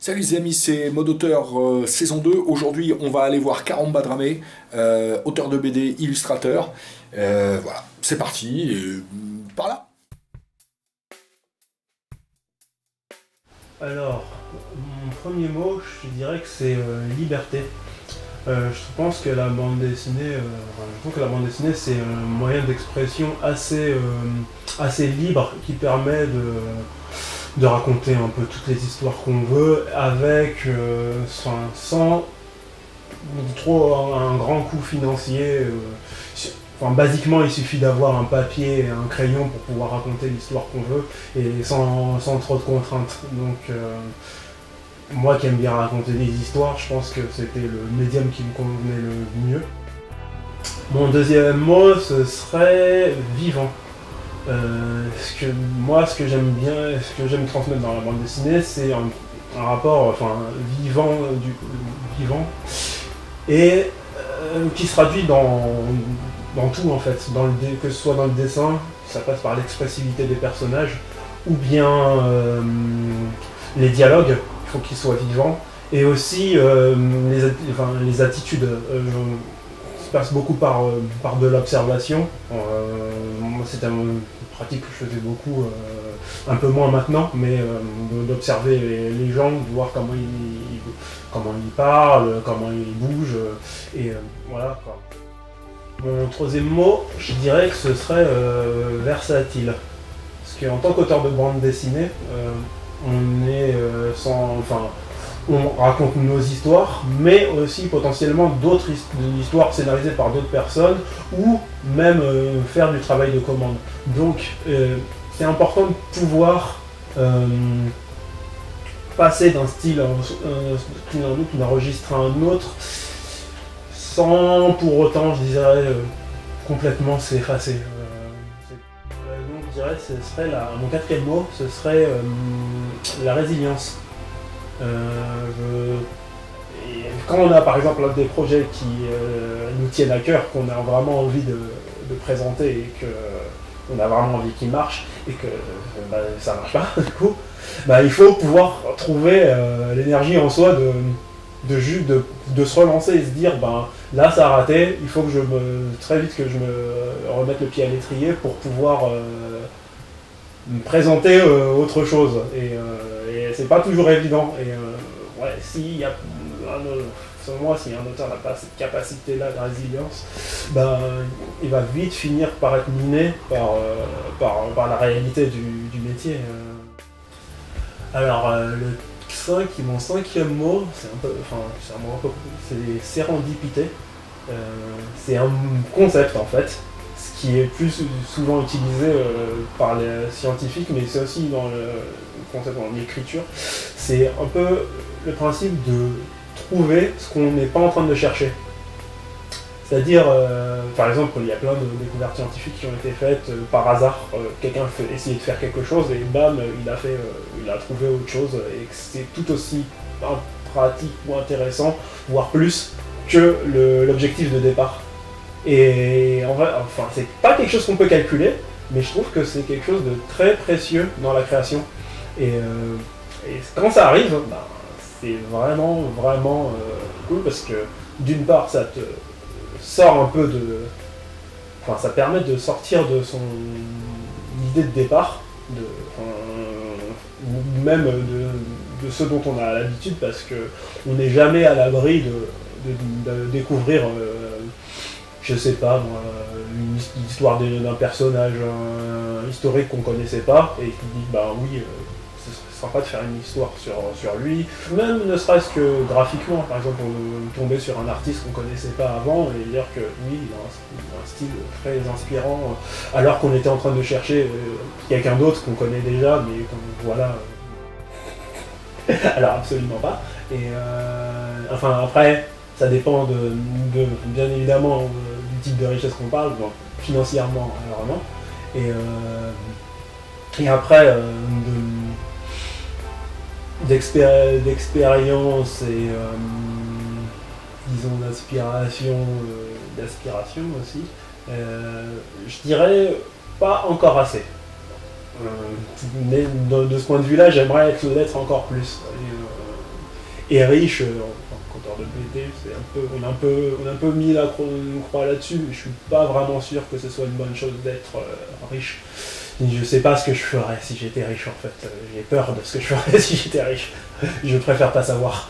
Salut les amis, c'est Mode Auteur saison 2. Aujourd'hui, on va aller voir Karamba Dramé, auteur de BD, illustrateur. Voilà, c'est parti, par là. Alors, mon premier mot, je dirais que c'est liberté. Je pense que la bande dessinée, je trouve que la bande dessinée c'est un moyen d'expression assez libre qui permet de raconter un peu toutes les histoires qu'on veut avec sans trop un grand coût financier. Basiquement, il suffit d'avoir un papier et un crayon pour pouvoir raconter l'histoire qu'on veut et sans trop de contraintes. Donc, moi qui aime bien raconter des histoires, je pense que c'était le médium qui me convenait le mieux. Mon deuxième mot, ce serait vivant. Ce que j'aime bien, ce que j'aime transmettre dans la bande dessinée, c'est un rapport vivant et qui se traduit dans tout en fait, que ce soit dans le dessin, ça passe par l'expressivité des personnages, ou bien les dialogues, il faut qu'ils soient vivants, et aussi les attitudes. Ça passe beaucoup par de l'observation. Moi, c'était une pratique que je faisais beaucoup, un peu moins maintenant, mais d'observer les gens, de voir comment ils parlent, comment ils bougent, voilà quoi. Mon troisième mot, je dirais que ce serait versatile. Parce qu'en tant qu'auteur de bande dessinée, on raconte nos histoires, mais aussi potentiellement d'autres histoires scénarisées par d'autres personnes, ou même faire du travail de commande. Donc c'est important de pouvoir passer d'un style à d'un registre à un autre, sans pour autant, je dirais, complètement s'effacer. Donc je dirais que ce serait mon quatrième mot, ce serait la résilience. Quand on a par exemple des projets qui nous tiennent à cœur, qu'on a vraiment envie de présenter et qu'on a vraiment envie qu'ils marchent, et que ça marche pas du coup, il faut pouvoir trouver l'énergie en soi de se relancer et se dire là ça a raté, il faut que très vite que je me remette le pied à l'étrier pour pouvoir me présenter autre chose. Et c'est pas toujours évident. Et selon moi, si un auteur n'a pas cette capacité-là de résilience, il va vite finir par être miné par la réalité du métier. Alors, mon cinquième mot, c'est sérendipité. C'est un concept en fait, ce qui est plus souvent utilisé par les scientifiques, mais c'est aussi dans le concept dans l'écriture. C'est un peu le principe de trouver ce qu'on n'est pas en train de chercher. C'est-à-dire, par exemple, il y a plein de découvertes scientifiques qui ont été faites par hasard. Quelqu'un essayait de faire quelque chose et bam, il a trouvé autre chose, et que c'est tout aussi pratique ou intéressant, voire plus, que l'objectif de départ. Et c'est pas quelque chose qu'on peut calculer, mais je trouve que c'est quelque chose de très précieux dans la création. Et quand ça arrive, c'est vraiment, vraiment cool, parce que d'une part, ça te sort un peu ça permet de sortir de son idée de départ, ou même de ce dont on a l'habitude, parce qu'on n'est jamais à l'abri de découvrir, je sais pas moi, une histoire d'un personnage historique qu'on connaissait pas, et qui dit oui, ce sera pas de faire une histoire sur lui, même ne serait-ce que graphiquement. Par exemple, on tombait sur un artiste qu'on connaissait pas avant et dire que oui, il a un style très inspirant, alors qu'on était en train de chercher quelqu'un d'autre qu'on connaît déjà, mais voilà. Alors absolument pas. Et après, ça dépend bien évidemment du type de richesse qu'on parle, financièrement vraiment. Et après, d'expérience et disons d'aspiration aussi, je dirais pas encore assez. Mais de ce point de vue-là, j'aimerais l'être encore plus. Et riche, en tant qu'auteur de BD, on a un peu mis la croix là-dessus, mais je suis pas vraiment sûr que ce soit une bonne chose d'être riche. Je sais pas ce que je ferais si j'étais riche en fait. J'ai peur de ce que je ferais si j'étais riche. Je préfère pas savoir.